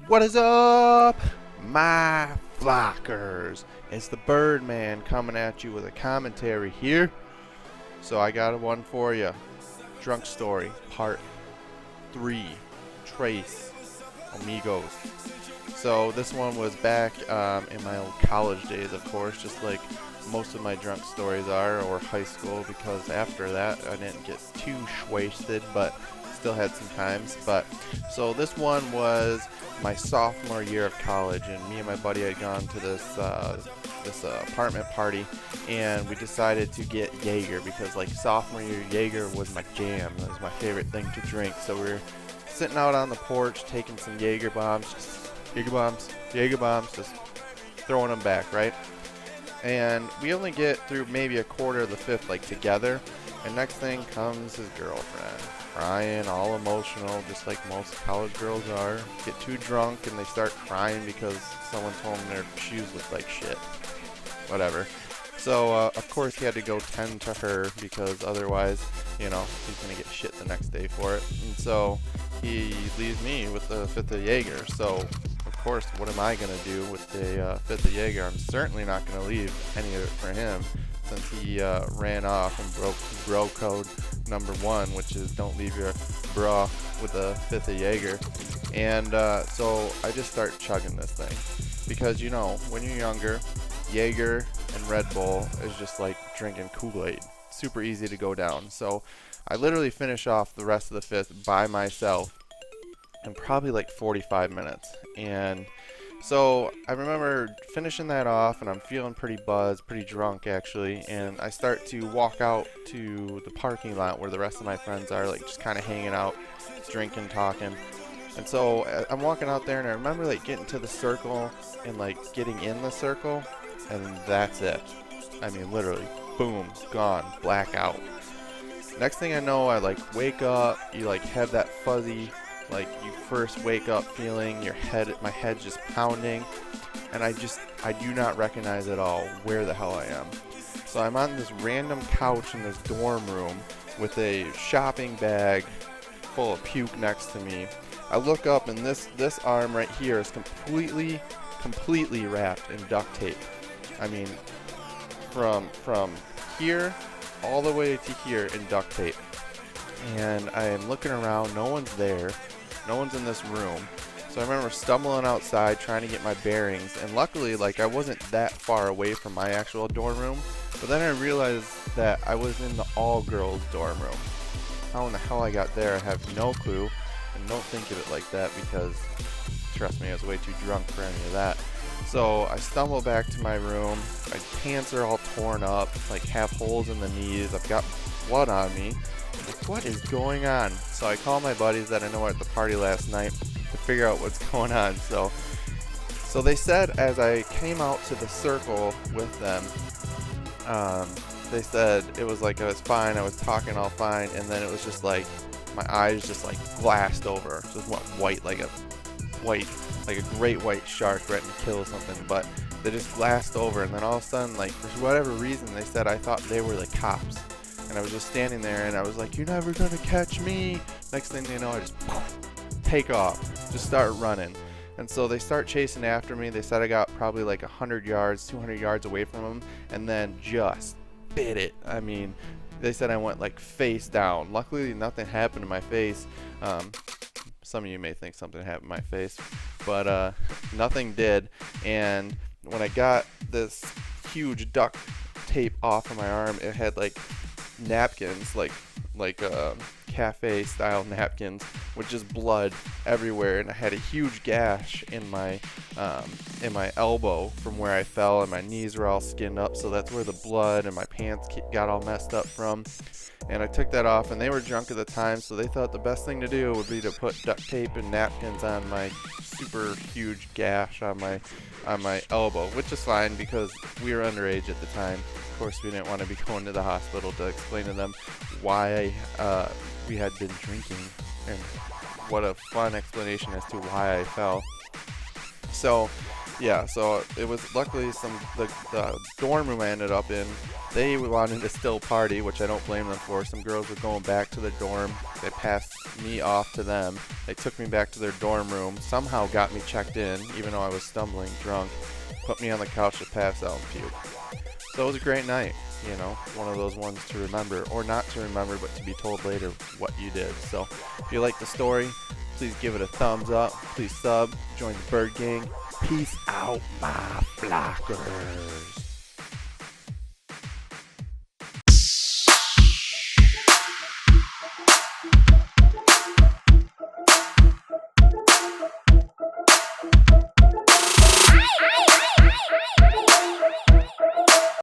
What is up, my flockers? It's the Birdman coming at you with a commentary here. So I got one for you. Drunk Story, Part 3. Trace, Amigos. So this one was back in my old college days, of course, just like most of my drunk stories are, or high school, because after that I didn't get too wasted, but still had some times. But so this one was my sophomore year of college, and me and my buddy had gone to this apartment party, and we decided to get Jaeger because like sophomore year Jaeger was my jam. It was my favorite thing to drink. So we were sitting out on the porch taking some Jaeger bombs, just throwing them back, right? And we only get through maybe a quarter of the fifth, like together. And next thing comes his girlfriend, crying, all emotional, just like most college girls are. Get too drunk and they start crying because someone told them their shoes look like shit. Whatever. So, of course, he had to go tend to her because otherwise, he's going to get shit the next day for it. And so he leaves me with the fifth of Jaeger. So, of course, what am I going to do with the fifth of Jaeger? I'm certainly not going to leave any of it for him since he ran off and broke bro code number 1, which is don't leave your bra with the fifth of Jaeger. And so I just start chugging this thing because, when you're younger, Jaeger and Red Bull is just like drinking Kool-Aid. Super easy to go down. So I literally finish off the rest of the fifth by myself in probably like 45 minutes. And so I remember finishing that off, and I'm feeling pretty buzzed, pretty drunk actually, and I start to walk out to the parking lot where the rest of my friends are, like just kind of hanging out, drinking, talking. And so I'm walking out there, and I remember like getting to the circle and like getting in the circle, and that's it. I mean, literally, boom, gone, blackout. Next thing I know, I like wake up, you like have that fuzzy, like you first wake up feeling, my head's just pounding, and I do not recognize at all where the hell I am. So I'm on this random couch in this dorm room with a shopping bag full of puke next to me. I look up, and this arm right here is completely wrapped in duct tape. I mean, from here all the way to here in duct tape. And I am looking around, no one's there. No one's in this room. So I remember stumbling outside trying to get my bearings, and luckily like I wasn't that far away from my actual dorm room. But then I realized that I was in the all-girls dorm room. How in the hell I got there, I have no clue, and don't think of it like that because, trust me, I was way too drunk for any of that. So I stumble back to my room, my pants are all torn up, like have holes in the knees, I've got blood on me. Like, what is going on? So I call my buddies that I know were at the party last night to figure out what's going on. So they said as I came out to the circle with them, they said it was like I was fine, I was talking all fine, and then it was just like my eyes just like glassed over, just went white like a great white shark ready to kill something, but they just glassed over, and then all of a sudden, like for whatever reason, they said I thought they were the cops. And I was just standing there, and I was like, you're never gonna catch me. Next thing they know, I just take off, just start running. And so they start chasing after me. They said I got probably like 100 yards, 200 yards away from them, and then just bit it. I mean, they said I went like face down. Luckily, nothing happened to my face. Some of you may think something happened to my face, but nothing did. And when I got this huge duct tape off of my arm, it had like napkins, like cafe style napkins with just blood everywhere, and I had a huge gash in my elbow from where I fell, and my knees were all skinned up, so that's where the blood and my pants got all messed up from. And I took that off, and they were drunk at the time, so they thought the best thing to do would be to put duct tape and napkins on my super huge gash on my elbow, which is fine because we were underage at the time. Of course, we didn't want to be going to the hospital to explain to them why we had been drinking, and what a fun explanation as to why I fell. So Yeah, so it was luckily the dorm room I ended up in. They wanted to still party, which I don't blame them for. Some girls were going back to their dorm. They passed me off to them. They took me back to their dorm room. Somehow got me checked in, even though I was stumbling drunk. Put me on the couch to pass out and puke. So it was a great night. You know, one of those ones to remember, or not to remember, but to be told later what you did. So if you like the story, please give it a thumbs up. Please sub. Join the Bird Gang. Peace out, my flockers.